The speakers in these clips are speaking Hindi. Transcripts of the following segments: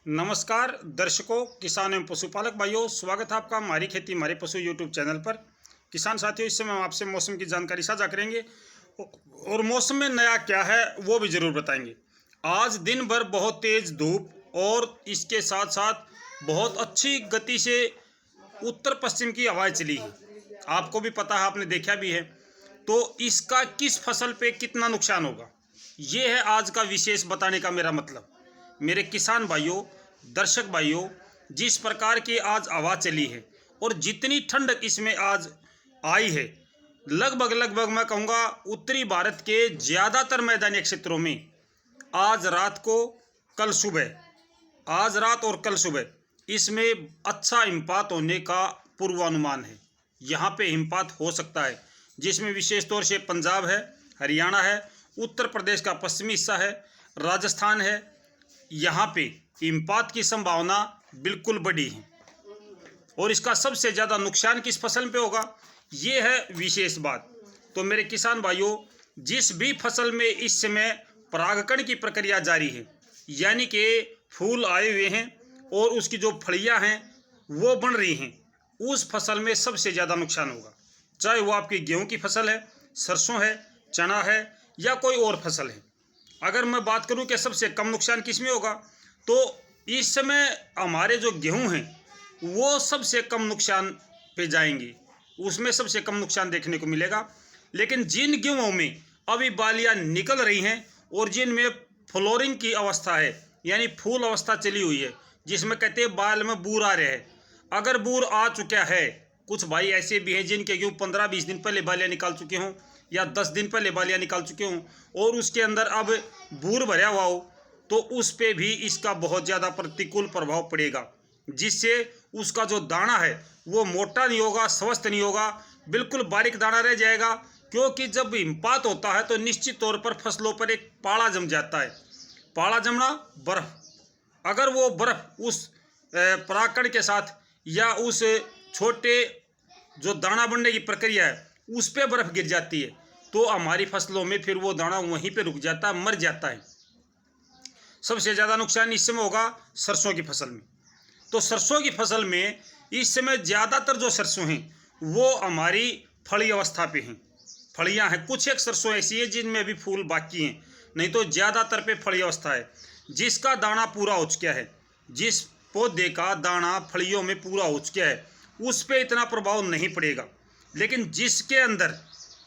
नमस्कार दर्शकों, किसान एवं पशुपालक भाइयों, स्वागत है आपका हमारी खेती हमारे पशु यूट्यूब चैनल पर। किसान साथियों, इस समय हम आपसे मौसम की जानकारी साझा करेंगे और मौसम में नया क्या है वो भी ज़रूर बताएंगे। आज दिन भर बहुत तेज़ धूप और इसके साथ साथ बहुत अच्छी गति से उत्तर पश्चिम की हवाएं चली है। आपको भी पता है, आपने देखा भी है। तो इसका किस फसल पे कितना नुकसान होगा, ये है आज का विशेष बताने का मेरा मतलब। मेरे किसान भाइयों, दर्शक भाइयों, जिस प्रकार की आज हवा चली है और जितनी ठंडक इसमें आज आई है, लगभग मैं कहूँगा उत्तरी भारत के ज़्यादातर मैदानी क्षेत्रों में आज रात को, कल सुबह, आज रात और कल सुबह इसमें अच्छा हिमपात होने का पूर्वानुमान है। यहाँ पे हिमपात हो सकता है, जिसमें विशेष तौर से पंजाब है, हरियाणा है, उत्तर प्रदेश का पश्चिमी हिस्सा है, राजस्थान है। यहाँ पे हिमपात की संभावना बिल्कुल बड़ी है और इसका सबसे ज़्यादा नुकसान किस फसल पे होगा, ये है विशेष बात। तो मेरे किसान भाइयों, जिस भी फसल में इस समय परागकण की प्रक्रिया जारी है, यानी कि फूल आए हुए हैं और उसकी जो फलियां हैं वो बन रही हैं, उस फसल में सबसे ज़्यादा नुकसान होगा। चाहे वो आपकी गेहूं की फसल है, सरसों है, चना है या कोई और फसल है। अगर मैं बात करूं कि सबसे कम नुकसान किस में होगा, तो इस समय हमारे जो गेहूं हैं वो सबसे कम नुकसान पे जाएंगे, उसमें सबसे कम नुकसान देखने को मिलेगा। लेकिन जिन गेहूं में अभी बालियां निकल रही हैं और जिनमें फ्लोरिंग की अवस्था है, यानी फूल अवस्था चली हुई है, जिसमें कहते हैं बाल में बूर आ रहे हैं, अगर बूर आ चुका है, कुछ भाई ऐसे भी हैं जिनके गेहूँ 15-20 दिन पहले बालियाँ निकाल चुके हों या 10 दिन पहले बालियाँ निकाल चुके हों और उसके अंदर अब बूर भरा हुआ हो, तो उस पे भी इसका बहुत ज़्यादा प्रतिकूल प्रभाव पड़ेगा, जिससे उसका जो दाना है वो मोटा नहीं होगा, स्वस्थ नहीं होगा, बिल्कुल बारीक दाना रह जाएगा। क्योंकि जब हिमपात होता है तो निश्चित तौर पर फसलों पर एक पाला जम जाता है। पाला जमना, बर्फ, अगर वो बर्फ उस परागकण के साथ या उस छोटे जो दाना बनने की प्रक्रिया है उस पर बर्फ गिर जाती है, तो हमारी फसलों में फिर वो दाना वहीं पे रुक जाता है, मर जाता है। सबसे ज़्यादा नुकसान इस समय होगा सरसों की फसल में। तो सरसों की फसल में इस समय ज़्यादातर जो सरसों हैं वो हमारी फली अवस्था पे हैं, फलियां हैं। कुछ एक सरसों ऐसी है जिनमें अभी फूल बाकी हैं, नहीं तो ज़्यादातर पे फली अवस्था है। जिसका दाना पूरा हो चुका है, जिस पौधे का दाना फलियों में पूरा हो चुका है, उस पर इतना प्रभाव नहीं पड़ेगा। लेकिन जिसके अंदर,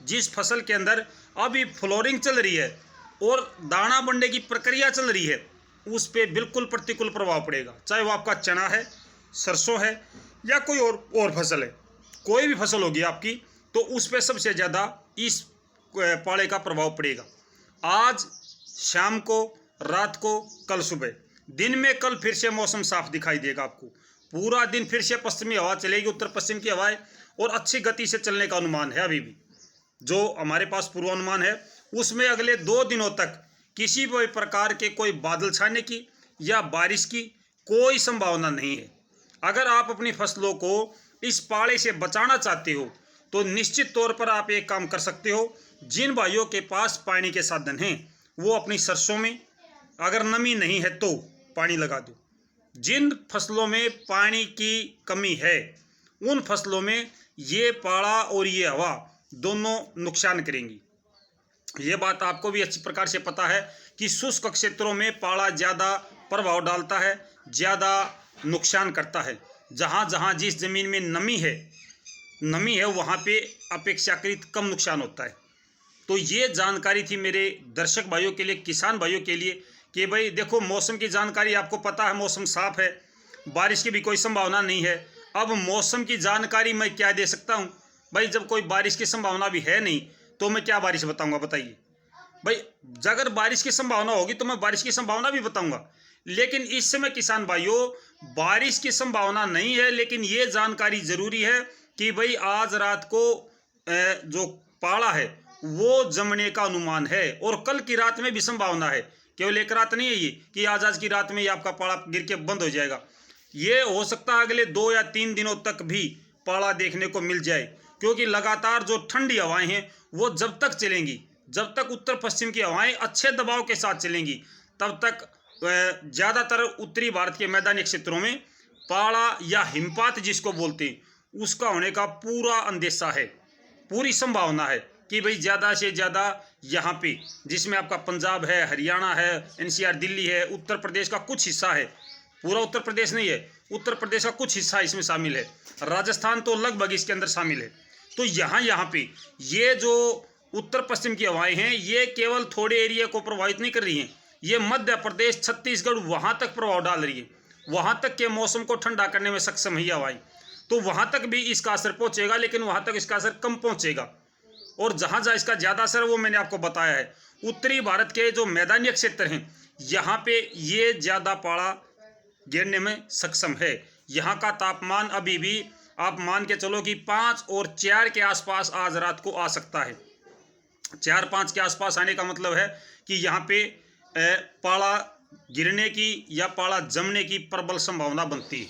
जिस फसल के अंदर अभी फ्लोरिंग चल रही है और दाना बनने की प्रक्रिया चल रही है, उस पर बिल्कुल प्रतिकूल प्रभाव पड़ेगा। चाहे वो आपका चना है, सरसों है या कोई और फसल है, कोई भी फसल होगी आपकी, तो उस पर सबसे ज़्यादा इस पाले का प्रभाव पड़ेगा। आज शाम को, रात को, कल सुबह, दिन में कल फिर से मौसम साफ दिखाई देगा आपको। पूरा दिन फिर से पश्चिमी हवा चलेगी, उत्तर पश्चिम की हवाएं, और अच्छी गति से चलने का अनुमान है। अभी भी जो हमारे पास पूर्वानुमान है उसमें अगले 2 दिनों तक किसी भी प्रकार के कोई बादल छाने की या बारिश की कोई संभावना नहीं है। अगर आप अपनी फसलों को इस पाले से बचाना चाहते हो तो निश्चित तौर पर आप एक काम कर सकते हो। जिन भाइयों के पास पानी के साधन हैं वो अपनी सरसों में, अगर नमी नहीं है तो पानी लगा दो। जिन फसलों में पानी की कमी है उन फसलों में ये पाला और ये हवा दोनों नुकसान करेंगी। ये बात आपको भी अच्छी प्रकार से पता है कि शुष्क क्षेत्रों में पाला ज़्यादा प्रभाव डालता है, ज़्यादा नुकसान करता है। जहाँ जहाँ जिस ज़मीन में नमी है वहाँ पे अपेक्षाकृत कम नुकसान होता है। तो ये जानकारी थी मेरे दर्शक भाइयों के लिए, किसान भाइयों के लिए, कि भाई देखो, मौसम की जानकारी आपको पता है, मौसम साफ है, बारिश की भी कोई संभावना नहीं है। अब मौसम की जानकारी मैं क्या दे सकता हूँ भाई, जब कोई बारिश की संभावना भी है नहीं तो मैं क्या बारिश बताऊँगा, बताइए भाई। अगर बारिश की संभावना होगी तो मैं बारिश की संभावना भी बताऊँगा। लेकिन इस समय किसान भाइयों बारिश की संभावना नहीं है, लेकिन ये जानकारी ज़रूरी है कि भाई आज रात को जो पाला है वो जमने का अनुमान है और कल की रात में भी संभावना है। केवल एक रात नहीं है ये कि आज की रात में ही आपका पाला गिर के बंद हो जाएगा। ये हो सकता है अगले 2 या 3 दिनों तक भी पाला देखने को मिल जाए, क्योंकि लगातार जो ठंडी हवाएं हैं वो जब तक चलेंगी, जब तक उत्तर पश्चिम की हवाएं अच्छे दबाव के साथ चलेंगी, तब तक ज़्यादातर उत्तरी भारत के मैदानी क्षेत्रों में पाला या हिमपात जिसको बोलते हैं उसका होने का पूरा अंदेशा है, पूरी संभावना है कि भाई ज़्यादा से ज़्यादा यहाँ पे, जिसमें आपका पंजाब है, हरियाणा है, एनसीआर दिल्ली है, उत्तर प्रदेश का कुछ हिस्सा है, पूरा उत्तर प्रदेश नहीं है, उत्तर प्रदेश का कुछ हिस्सा इसमें शामिल है, राजस्थान तो लगभग इसके अंदर शामिल है। तो यहाँ पे ये जो उत्तर पश्चिम की हवाएं हैं ये केवल थोड़े एरिया को प्रभावित नहीं कर रही हैं, ये मध्य प्रदेश, छत्तीसगढ़ वहाँ तक प्रभाव डाल रही है, वहाँ तक के मौसम को ठंडा करने में सक्षम है ये हवाएं। तो वहाँ तक भी इसका असर पहुँचेगा, लेकिन वहाँ तक इसका असर कम पहुँचेगा। और जहाँ जहाँ इसका ज़्यादा असर वो मैंने आपको बताया है। उत्तरी भारत के जो मैदानी क्षेत्र हैं यहाँ पे ये ज़्यादा पाला गिरने में सक्षम है। यहाँ का तापमान अभी भी आप मान के चलो कि 5 और 4 के आसपास आज रात को आ सकता है। 4-5 के आसपास आने का मतलब है कि यहाँ पे पाला गिरने की या पाला जमने की प्रबल संभावना बनती है।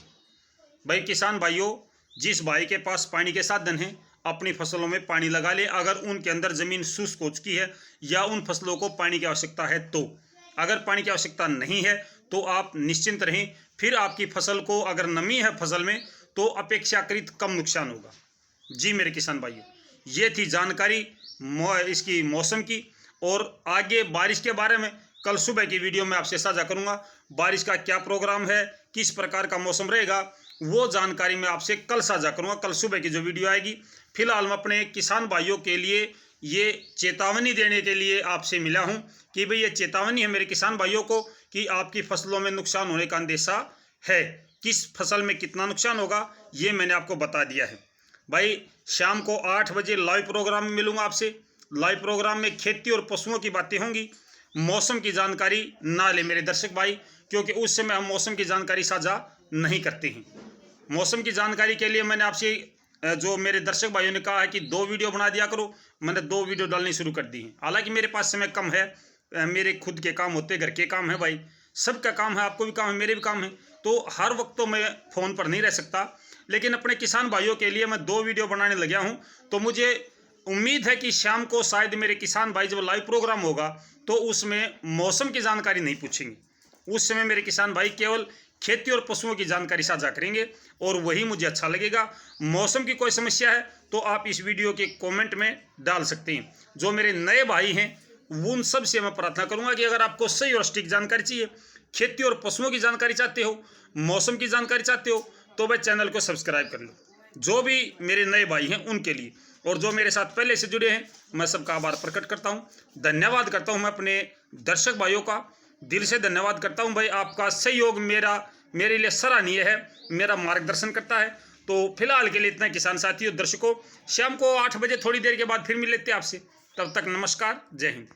भाई किसान भाइयों, जिस भाई के पास पानी के साधन हैं अपनी फसलों में पानी लगा ले, अगर उनके अंदर ज़मीन शुष्क हो चुकी है या उन फसलों को पानी की आवश्यकता है तो। अगर पानी की आवश्यकता नहीं है तो आप निश्चिंत रहें, फिर आपकी फसल को अगर नमी है फसल में तो अपेक्षाकृत कम नुकसान होगा। जी मेरे किसान भाइयों, ये थी जानकारी इसकी मौसम की। और आगे बारिश के बारे में कल सुबह की वीडियो में आपसे साझा करूंगा। बारिश का क्या प्रोग्राम है, किस प्रकार का मौसम रहेगा, वो जानकारी मैं आपसे कल साझा करूंगा, कल सुबह की जो वीडियो आएगी। फिलहाल मैं अपने किसान भाइयों के लिए ये चेतावनी देने के लिए आपसे मिला हूं कि भाई ये चेतावनी है मेरे किसान भाइयों को कि आपकी फसलों में नुकसान होने का अंदेशा है। किस फसल में कितना नुकसान होगा ये मैंने आपको बता दिया है। भाई शाम को 8 बजे लाइव प्रोग्राम में मिलूंगा आपसे। लाइव प्रोग्राम में खेती और पशुओं की बातें होंगी, मौसम की जानकारी ना ले मेरे दर्शक भाई, क्योंकि उस समय हम मौसम की जानकारी साझा नहीं करते हैं। मौसम की जानकारी के लिए मैंने आपसे जो मेरे दर्शक भाइयों ने कहा है कि 2 वीडियो बना दिया करो, मैंने 2 वीडियो डालनी शुरू कर दी है। हालांकि मेरे पास समय कम है, मेरे खुद के काम होते, घर के काम है भाई, सबका काम है, आपको भी काम है, मेरे भी काम है, तो हर वक्त तो मैं फ़ोन पर नहीं रह सकता। लेकिन अपने किसान भाइयों के लिए मैं 2 वीडियो बनाने लगा हूं। तो मुझे उम्मीद है कि शाम को शायद मेरे किसान भाई जब लाइव प्रोग्राम होगा तो उसमें मौसम की जानकारी नहीं पूछेंगे, उस समय मेरे किसान भाई केवल खेती और पशुओं की जानकारी साझा करेंगे और वही मुझे अच्छा लगेगा। मौसम की कोई समस्या है तो आप इस वीडियो के कमेंट में डाल सकते हैं। जो मेरे नए भाई हैं उन सब से मैं प्रार्थना करूंगा कि अगर आपको सही और सटीक जानकारी चाहिए, खेती और पशुओं की जानकारी चाहते हो, मौसम की जानकारी चाहते हो, तो वह चैनल को सब्सक्राइब कर लो। जो भी मेरे नए भाई हैं उनके लिए, और जो मेरे साथ पहले से जुड़े हैं मैं सबका आभार प्रकट करता हूं, धन्यवाद करता हूं। मैं अपने दर्शक भाइयों का दिल से धन्यवाद करता हूं। भाई आपका सहयोग मेरे लिए सराहनीय है, मेरा मार्गदर्शन करता है। तो फिलहाल के लिए इतना किसान साथियों, दर्शकों, शाम को 8 बजे थोड़ी देर के बाद फिर मिल लेते हैं आपसे। तब तक नमस्कार, जय हिंद।